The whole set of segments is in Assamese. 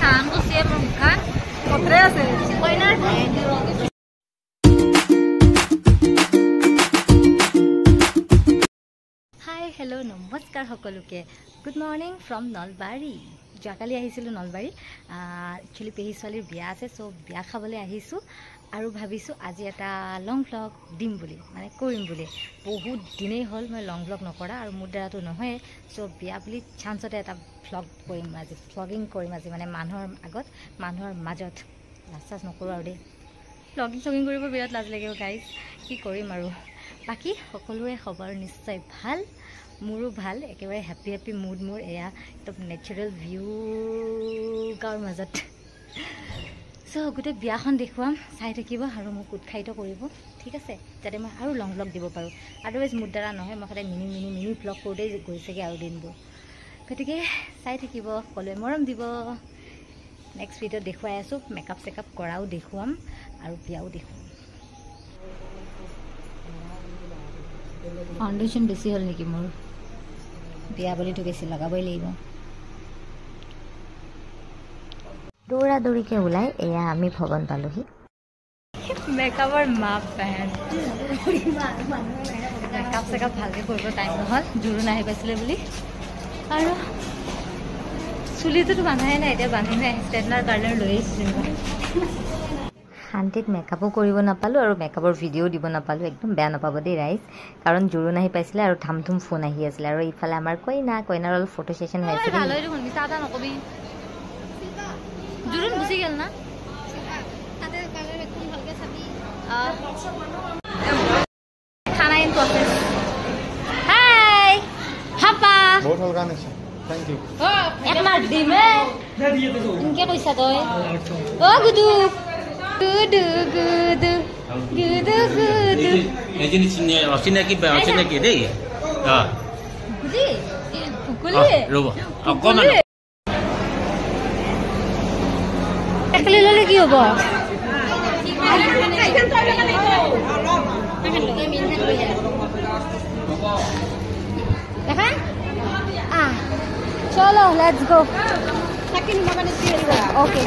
Tango siempre bukan. Kotres. Koinar. Hi, hello, namaskar সকলোকে. Good morning from Nalbari. Jakali আহিছিলো Nalbari. Actually পেহি ছোৱালীৰ বিয়া আছে, সো বিয়া খাবলৈ আহিছো আৰু ভাবিছো আজি এটা লং ভ্লগ দিম বুলি, মানে কৰিম বুলি। বহুত দিনেই হ'ল মই লং ভ্লগ নকৰা আৰু মোৰ দ্বাৰাটো নহয়, সো বিয়া বুলি চান্সতে এটা ভ্লগ কৰিম আজি, ভ্লগিং কৰিম আজি, মানে মানুহৰ আগত, মানুহৰ মাজত। লাজ নকৰো আৰু দেই, ভ্লগিং কৰিব বিৰাট লাজ লাগে গাইজ, কি কৰিম আৰু। বাকী সকলোৰে খবৰ নিশ্চয় ভাল, মোৰো ভাল, একেবাৰে হেপী হেপী মুড মোৰ। এয়া একদম নেচাৰেল ভিউ গাঁৱৰ মাজত। সো গোটেই বিয়াখন দেখুৱাম, চাই থাকিব আৰু মোক উৎসাহিত কৰিব, ঠিক আছে, যাতে মই আৰু লং ভ্লগ দিব পাৰোঁ। আদাৰৱাইজ মোৰ দ্বাৰা নহয়, মই সদায় মিনি ভ্লগ কৰোঁতেই গৈছেগৈ আৰু দিনবোৰ। গতিকে চাই থাকিব, সকলোৱে মৰম দিব। নেক্সট ভিডিঅ'ত দেখুৱাই আছোঁ, মেকআপ চেকআপ কৰাও দেখুৱাম আৰু বিয়াও দেখুৱাম। ফাউণ্ডেশ্যন বেছি হ'ল নেকি মোৰ? বিয়া বুলিতো বেছি লগাবই লাগিব। দৌৰা দৌৰিকৈ ওলাই এয়া আমি ভৱন পালোহি। মেকআপৰ মাপ পেন, মেকআপ চেকআপ ভালকৈ কৰিব টাইম নহ'ল, জোৰোণ আহি পাইছিলে বুলি। আৰু চুলিটোতো বান্ধাই নাই, এতিয়া বান্ধিমে, ষ্টেণ্ডাৰ গাৰ্ডেন লৈ আহিছিলোঁ। শান্তিত মেকআপো কৰিব নাপালোঁ আৰু মেকআপৰ ভিডিঅ'ও দিব নাপালোঁ। একদম বেয়া নাপাব দেই ৰাইজ, কাৰণ জোৰোণ আহি পাইছিলে আৰু ধামধুম ফোন আহি আছিলে। আৰু ইফালে আমাৰ কইনাৰ অলপ ফটো ছেশ্যন হৈ আছিলে। জোৰোণ গুচি গ'ল না, খানা ইন প্ৰচেছ। হাই হাপা, বহুত ভাল গান আছে, থ্যাংক ইউ। এক মাৰ দিমে ইনকে কৈছা তই। অ গুদু গুদু গুদু গুদু গুদু এজনী অচিনাকি দেই। গুদি কুকুলি ৰব অকমান একলি ললে কি হ'ব? দেখা চলো লেটস গো। ওকে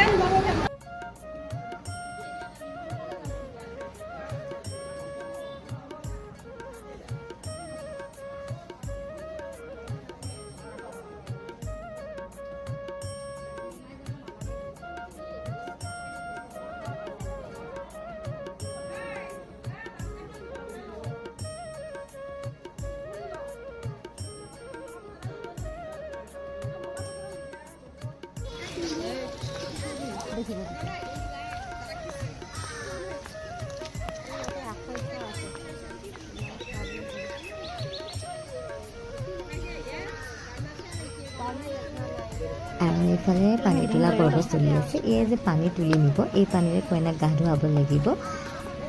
আৰু এইফালে পানী তোলা পৰ্ব চলি আছে। এই যে পানী তুলি নিব, এই পানীৰে কইনাক গা ধুৱাব লাগিব,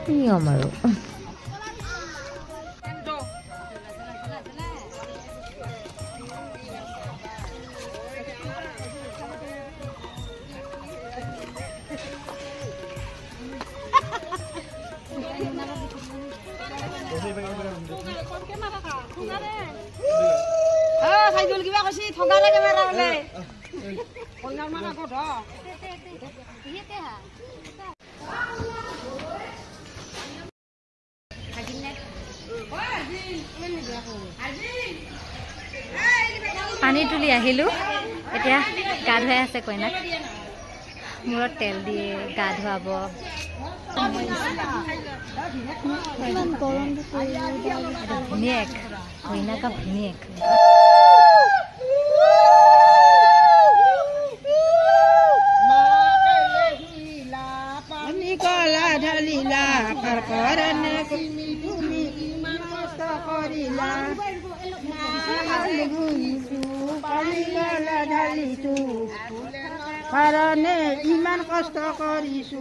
নিয়ম আৰু। কিবা কৈছি ঠগা লাগে মেৰা হলে কইনাৰ মাক আকৌ ধ ইহেতে হা পানী তুলি আহিলো, এতিয়া গা ধুৱাই আছে কইনাক, মূৰত তেল দিয়ে গা ধুৱাব। ভিনিয়েক কইনাকা ভিনিয়েক। কাৰণে ইমান কষ্ট কৰিছো।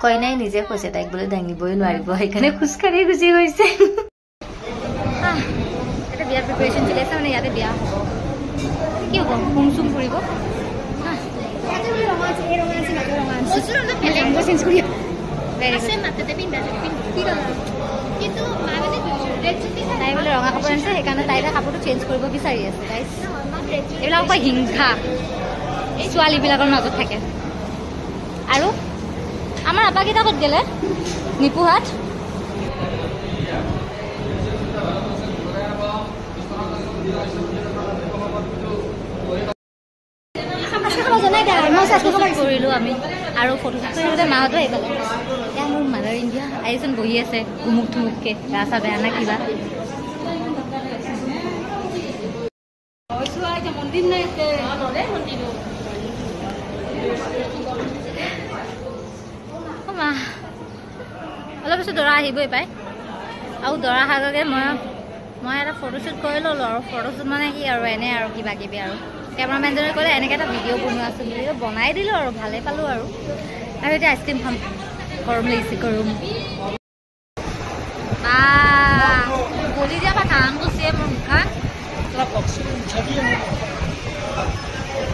কইনাই নিজে কৈছে তাইক বোলে দাঙিবই নোৱাৰিব সেইকাৰণে খোজকাঢ়ি গুচি গৈছে এটা বিয়াৰ প্ৰিপাৰেশ্যন চলি আছে মানে ইয়াতে বিয়া হ'ব কি হ'ব হোম চুম কৰিব তাই বোলে ৰঙা কাপোৰ আনিছে সেইকাৰণে তাই কাপোৰটো চেঞ্জ কৰিব বিচাৰি আছে তাই এইবিলাক অকল হিংসা ছোৱালীবিলাকৰ মাজত থাকে আৰু আমাৰ আপাকেইটা ক'ত গ'লে নিপুহাত কৰিলোঁ আমি আৰু ফটো চটো মাহঁতো আহিব এতিয়া মোৰ মাদাৰ ইণ্ডিয়া আহিচোন বহি আছে ঘুমুক থুমুককৈ গা চা বেয়া না কিবা মন্দিৰ নাই অলপ পিছত দৰা আহিবই পাই আৰু দৰা অহাৰ আগে মই এটা ফটোশ্বুট কৰি ল'লোঁ আৰু ফটোশ্বুট মানে কি আৰু এনে আৰু কিবা কিবি আৰু কেমেৰামেনজনে ক'লে এনেকৈ এটা ভিডিঅ' বনোৱা আছে বুলি বনাই দিলোঁ আৰু ভালেই পালোঁ আৰু এতিয়া আইচক্ৰীম খাম গৰম লাগিছে গৰম বলি দিয়া বা কাম কৰিছে মোৰ মুখা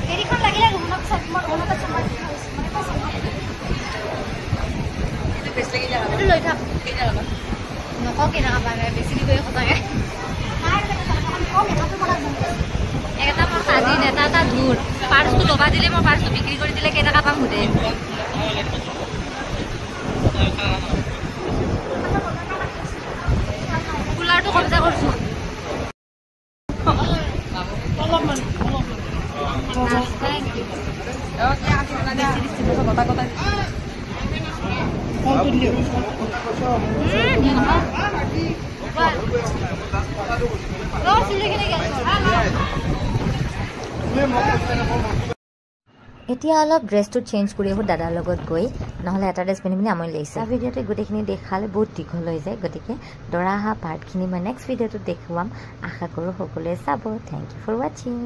হেৰিখন লাগিলে লৈ থাক নকওঁ কেনেকুৱা পালে বেছি দিবই সঁচাকৈ এটা মই সাজি এটা এটা ধুৰ পাৰ্চটো দবা দিলে মই পাৰ্চটো বিক্ৰী কৰি দিলে কেনেকুৱা পাম সোধে কুলাৰটো কব্জা কৰিছোঁ এতিয়া অলপ ড্ৰেছটো চেঞ্জ কৰি আহোঁ দাদাৰ লগত গৈ নহ'লে এটা ড্ৰেছ পিন্ধি পিনি আমনি লাগিছে ভিডিঅ'টো গোটেইখিনি দেখালে বহুত দীঘল হৈ যায় গতিকে দৰা অহা পাৰ্টখিনি মই নেক্সট ভিডিঅ'টোত দেখুৱাম আশা কৰোঁ সকলোৱে চাব থেংক ইউ ফৰ ৱাচিং